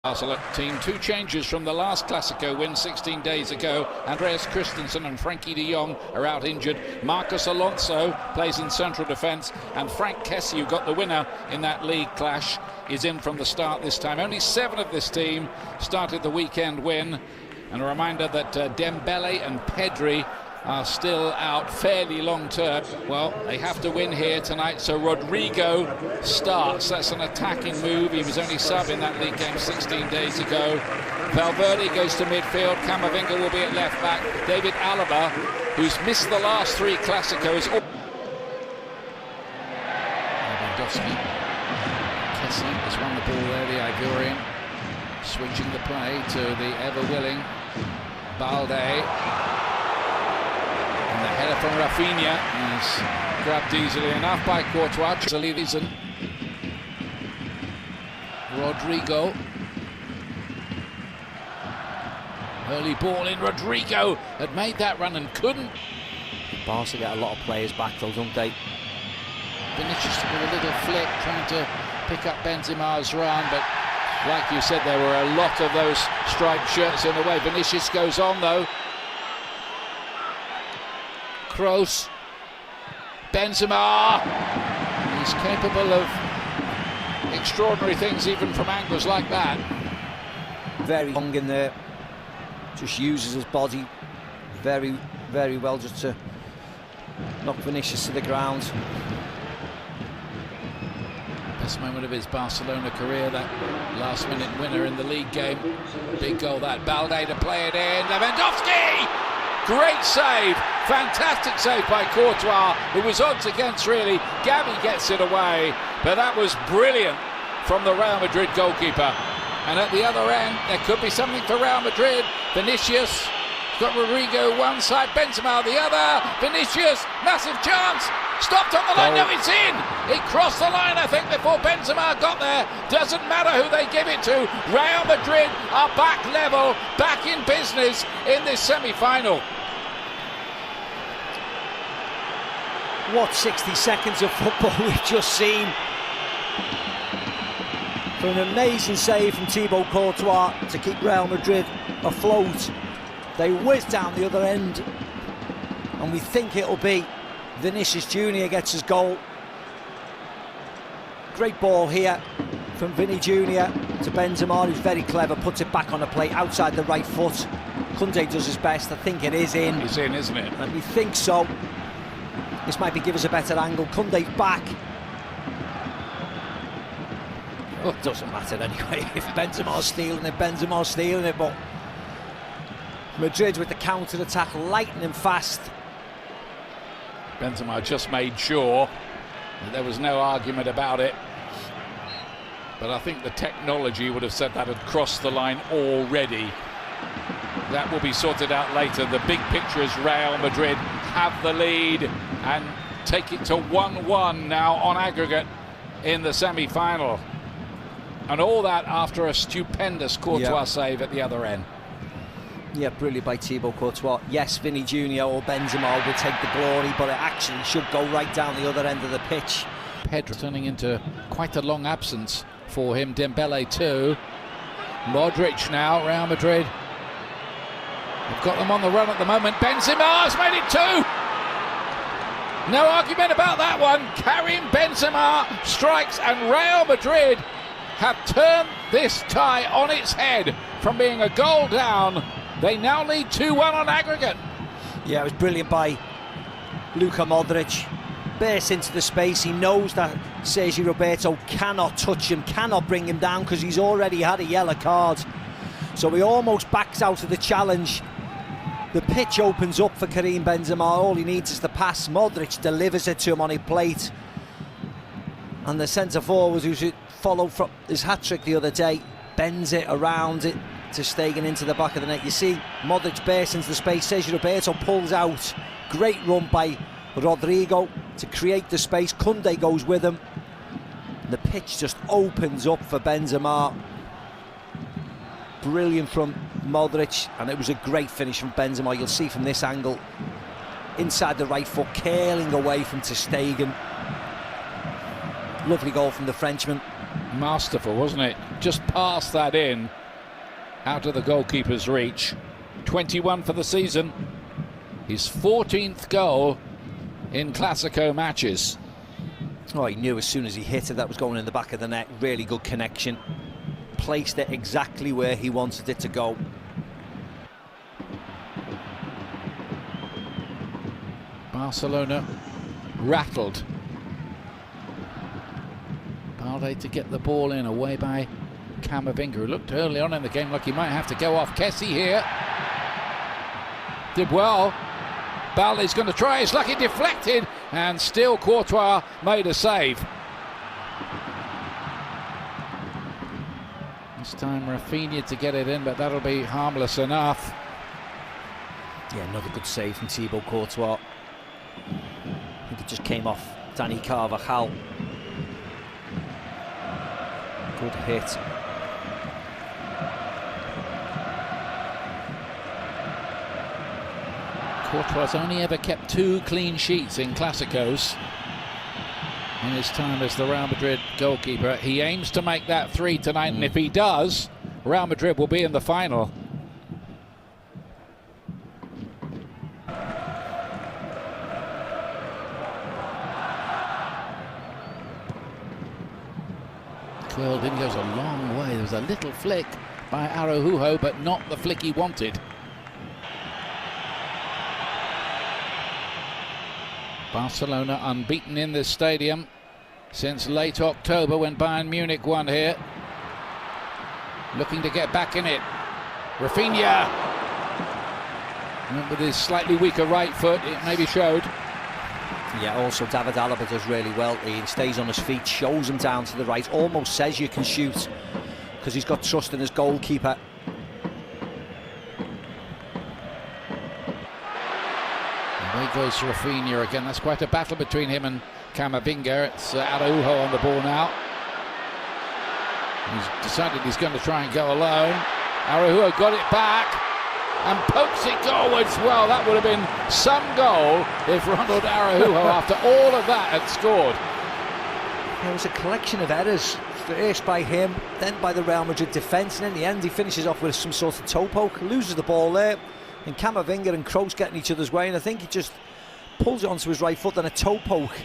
Barcelona team, two changes from the last Clásico win 16 days ago. Andreas Christensen and Frankie de Jong are out injured. Marcos Alonso plays in central defence, and Frank Kessie, who got the winner in that league clash, is in from the start this time. Only 7 of this team started the weekend win, and a reminder that Dembele and Pedri are still out fairly long term. Well, they have to win here tonight, so Rodrigo starts. That's an attacking move. He was only sub in that league game 16 days ago. Valverde goes to midfield. Camavinga will be at left back. David Alaba, who's missed the last 3 Clásicos. Lewandowski. Kessie has won the ball there, the Ivorian. Switching the play to the ever-willing Balde. And the header from Rafinha is grabbed easily enough by Courtois. Rodrigo. Early ball in. Rodrigo had made that run and couldn't. Barca get a lot of players back though, don't they? Vinicius with a little flick, trying to pick up Benzema's run, but like you said, there were a lot of those striped shirts in the way. Vinicius goes on though. Kroos, Benzema, he's capable of extraordinary things even from angles like that. Very long in there, just uses his body very, very well just to knock Vinicius to the ground. Best moment of his Barcelona career, that last-minute winner in the league game. Big goal that, Balde to play it in, Lewandowski! Great save, fantastic save by Courtois, who was odds against really. Gavi gets it away, but that was brilliant from the Real Madrid goalkeeper. And at the other end, there could be something for Real Madrid. Vinicius got Rodrigo one side, Benzema the other. Vinicius, massive chance, stopped on the line, no, it's in. It crossed the line, I think, before Benzema got there. Doesn't matter who they give it to. Real Madrid are back level, back in business in this semi-final. What 60 seconds of football we've just seen. For an amazing save from Thibaut Courtois to keep Real Madrid afloat. They whiz down the other end, and we think it'll be Vinicius Jr. gets his goal. Great ball here from Vinny Jr. to Benzema, who's very clever, puts it back on the plate outside the right foot. Koundé does his best. I think it is in. It's in, isn't it? And we think so. This might give us a better angle. Koundé's back. Well, it doesn't matter anyway. If Benzema's stealing it, Benzema's stealing it. But Madrid with the counter-attack, lightning fast. Benzema just made sure that there was no argument about it. But I think the technology would have said that had crossed the line already. That will be sorted out later. The big picture is Real Madrid have the lead and take it to 1-1 now on aggregate in the semi-final. And all that after a stupendous Courtois save at the other end. Yeah, brilliant by Thibaut Courtois. Yes, Vinny Jr. or Benzema will take the glory, but it actually should go right down the other end of the pitch. Pedro turning into quite a long absence for him. Dembele too. Modric now, Real Madrid. They've got them on the run at the moment. Benzema has made it 2. No argument about that one. Karim Benzema strikes, and Real Madrid have turned this tie on its head. From being a goal down, they now lead 2-1 on aggregate. Yeah, it was brilliant by Luka Modric. Bursts into the space. He knows that Sergio Roberto cannot touch him, cannot bring him down, because he's already had a yellow card. So he almost backs out of the challenge. The pitch opens up for Karim Benzema. All he needs is the pass. Modric delivers it to him on his plate. And the centre forward, who's followed from his hat-trick the other day, bends it around it to Stegen into the back of the net. You see Modric bursts into the space. Sergio Roberto pulls out. Great run by Rodrigo to create the space. Koundé goes with him. The pitch just opens up for Benzema. Brilliant from Modric, and it was a great finish from Benzema. You'll see from this angle, inside the right foot, curling away from ter Stegen. Lovely goal from the Frenchman. Masterful, wasn't it? Just past that in, out of the goalkeeper's reach. 21 for the season. His 14th goal in Clasico matches. Oh, he knew as soon as he hit it that was going in the back of the net. Really good connection. Placed it exactly where he wanted it to go. Barcelona rattled. Balde to get the ball in, away by Camavinga, who looked early on in the game like he might have to go off. Kessie here. Did well. Balde's going to try his luck, he deflected, and still Courtois made a save. This time Rafinha to get it in, but that'll be harmless enough. Yeah, another good save from Thibaut Courtois. I think it just came off Dani Carvajal. Good hit. Courtois only ever kept 2 clean sheets in Clásicos in his time as the Real Madrid goalkeeper. He aims to make that 3 tonight, and if he does, Real Madrid will be in the final. Curled in, goes a long way. There was a little flick by Araujo, but not the flick he wanted. Barcelona unbeaten in this stadium since late October when Bayern Munich won here. Looking to get back in it. Rafinha. With his slightly weaker right foot, it maybe showed. Yeah, also David Alaba does really well. He stays on his feet, shows him down to the right, almost says you can shoot because he's got trust in his goalkeeper. Away goes Rafinha again. That's quite a battle between him and Camavinga. It's Araujo on the ball now. He's decided he's going to try and go alone. Araujo got it back and pokes it goalwards. Well, that would have been some goal if Ronald Araujo, after all of that, had scored. There was a collection of errors, first by him, then by the Real Madrid defence, and in the end he finishes off with some sort of toe poke, loses the ball there, and Camavinga and Kroos getting each other's way, and I think he just pulls it onto his right foot, then a toe poke.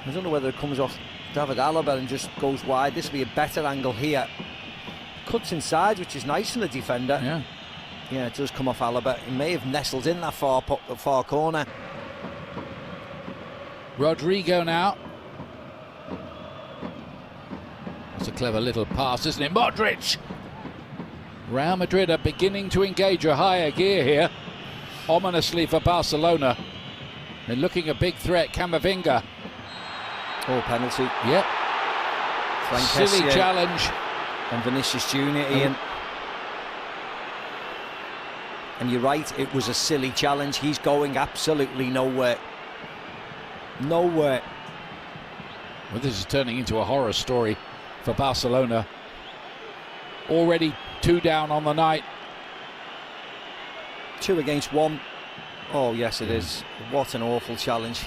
I don't know whether it comes off David Alaba and just goes wide. This will be a better angle here. Cuts inside, which is nice from the defender. Yeah, it does come off Alaba. He may have nestled in that far corner. Rodrigo now. That's a clever little pass, isn't it? Modric! Real Madrid are beginning to engage a higher gear here, ominously for Barcelona. They're looking a big threat. Camavinga. Oh, penalty. Yep. Silly challenge. And Vinicius Junior, Ian. And you're right, it was a silly challenge. He's going absolutely nowhere. Nowhere. Well, this is turning into a horror story for Barcelona. Already 2 down on the night. 2 against 1. Oh, yes, it is. What an awful challenge.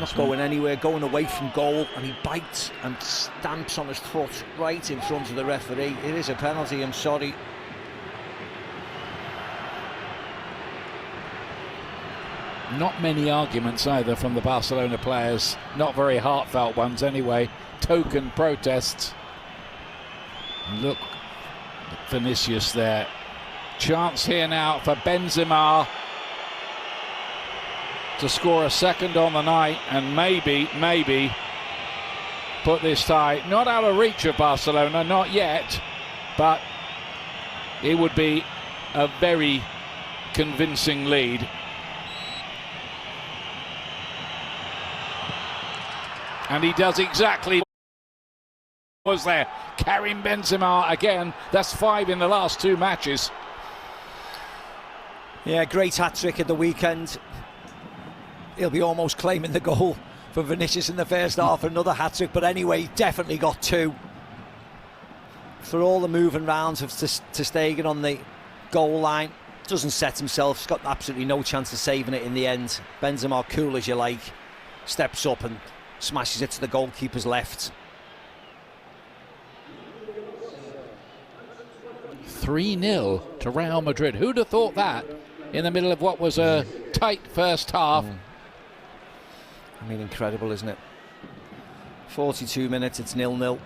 Not going anywhere, going away from goal, and he bites and stamps on his foot right in front of the referee. It is a penalty, I'm sorry. Not many arguments either from the Barcelona players, not very heartfelt ones anyway. Token protests. Look at Vinicius there. Chance here now for Benzema to score a second on the night and maybe put this tie not out of reach of Barcelona, not yet, but it would be a very convincing lead. And he does exactly what was there. Karim Benzema again. That's 5 in the last 2 matches. Yeah, great hat-trick at the weekend. He'll be almost claiming the goal for Vinicius in the first half, another hat-trick, but anyway, he definitely got 2. For all the moving rounds of Ter Stegen on the goal line, doesn't set himself, he's got absolutely no chance of saving it in the end. Benzema cool as you like. steps up and smashes it to the goalkeeper's left. 3-0 to Real Madrid. Who'd have thought that in the middle of what was a tight first half? I mean, incredible, isn't it? 42 minutes, it's 0-0.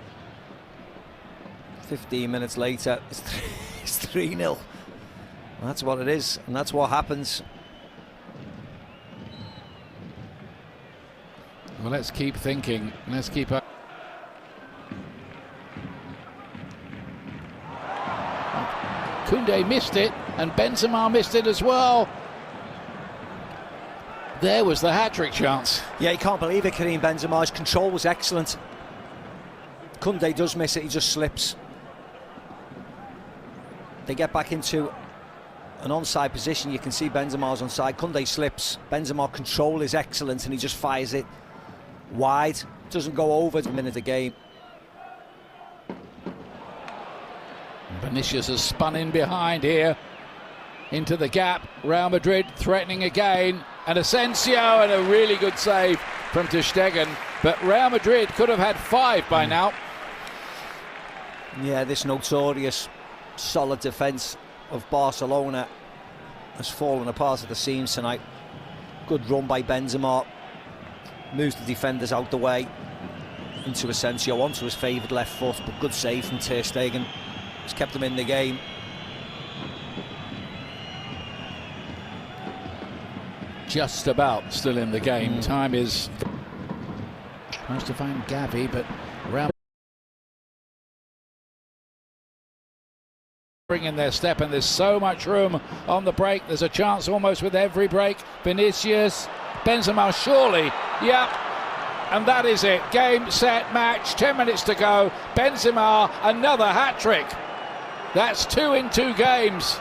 15 minutes later, it's 3-0. That's what it is, and that's what happens. Well, let's keep thinking. Let's keep up. Koundé missed it, and Benzema missed it as well. There was the hat-trick chance. Yeah, you can't believe it, Karim Benzema's control was excellent. Koundé does miss it, he just slips. They get back into an onside position. You can see Benzema's onside. Koundé slips. Benzema control is excellent, and he just fires it wide. Doesn't go over the minute of the game. Vinicius has spun in behind here into the gap. Real Madrid threatening again, and Asensio, and a really good save from ter Stegen, but Real Madrid could have had 5 by now. Yeah, this notorious solid defence of Barcelona has fallen apart at the seams tonight. Good run by Benzema, moves the defenders out the way into Asensio, onto his favoured left foot, but good save from ter Stegen. It's kept them in the game. Just about still in the game. Time is tries to find Gavi, but Real bring in their step, and there's so much room on the break. There's a chance almost with every break. Vinicius, Benzema, surely, yep. And that is it. Game, set, match. 10 minutes to go. Benzema, another hat-trick. That's 2 in 2 games.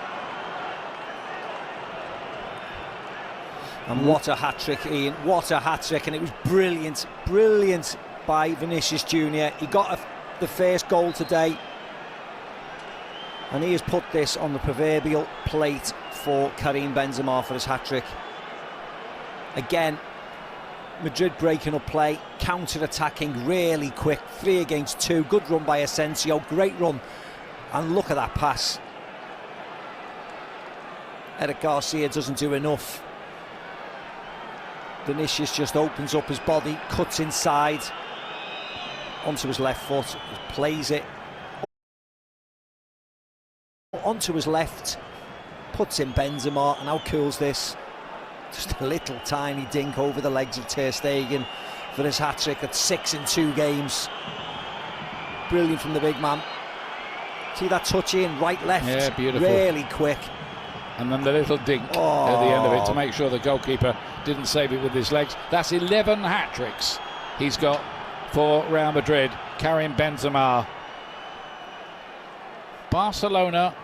And what a hat-trick, Ian. What a hat-trick. And it was brilliant, brilliant by Vinicius Jr. He got the first goal today, and he has put this on the proverbial plate for Karim Benzema for his hat-trick. Again, Madrid breaking up play, counter-attacking really quick. 3 against 2. Good run by Asensio. Great run. And look at that pass. Eric Garcia doesn't do enough. Vinicius just opens up his body, cuts inside onto his left foot, plays it onto his left, puts in Benzema, and how cool's this? Just a little tiny dink over the legs of ter Stegen for his hat-trick at 6 in 2 games. Brilliant from the big man. See that touch in, right, left? Yeah, beautiful. Really quick. And then the little dink at the end of it to make sure the goalkeeper didn't save it with his legs. That's 11 hat-tricks he's got for Real Madrid. Karim Benzema. Barcelona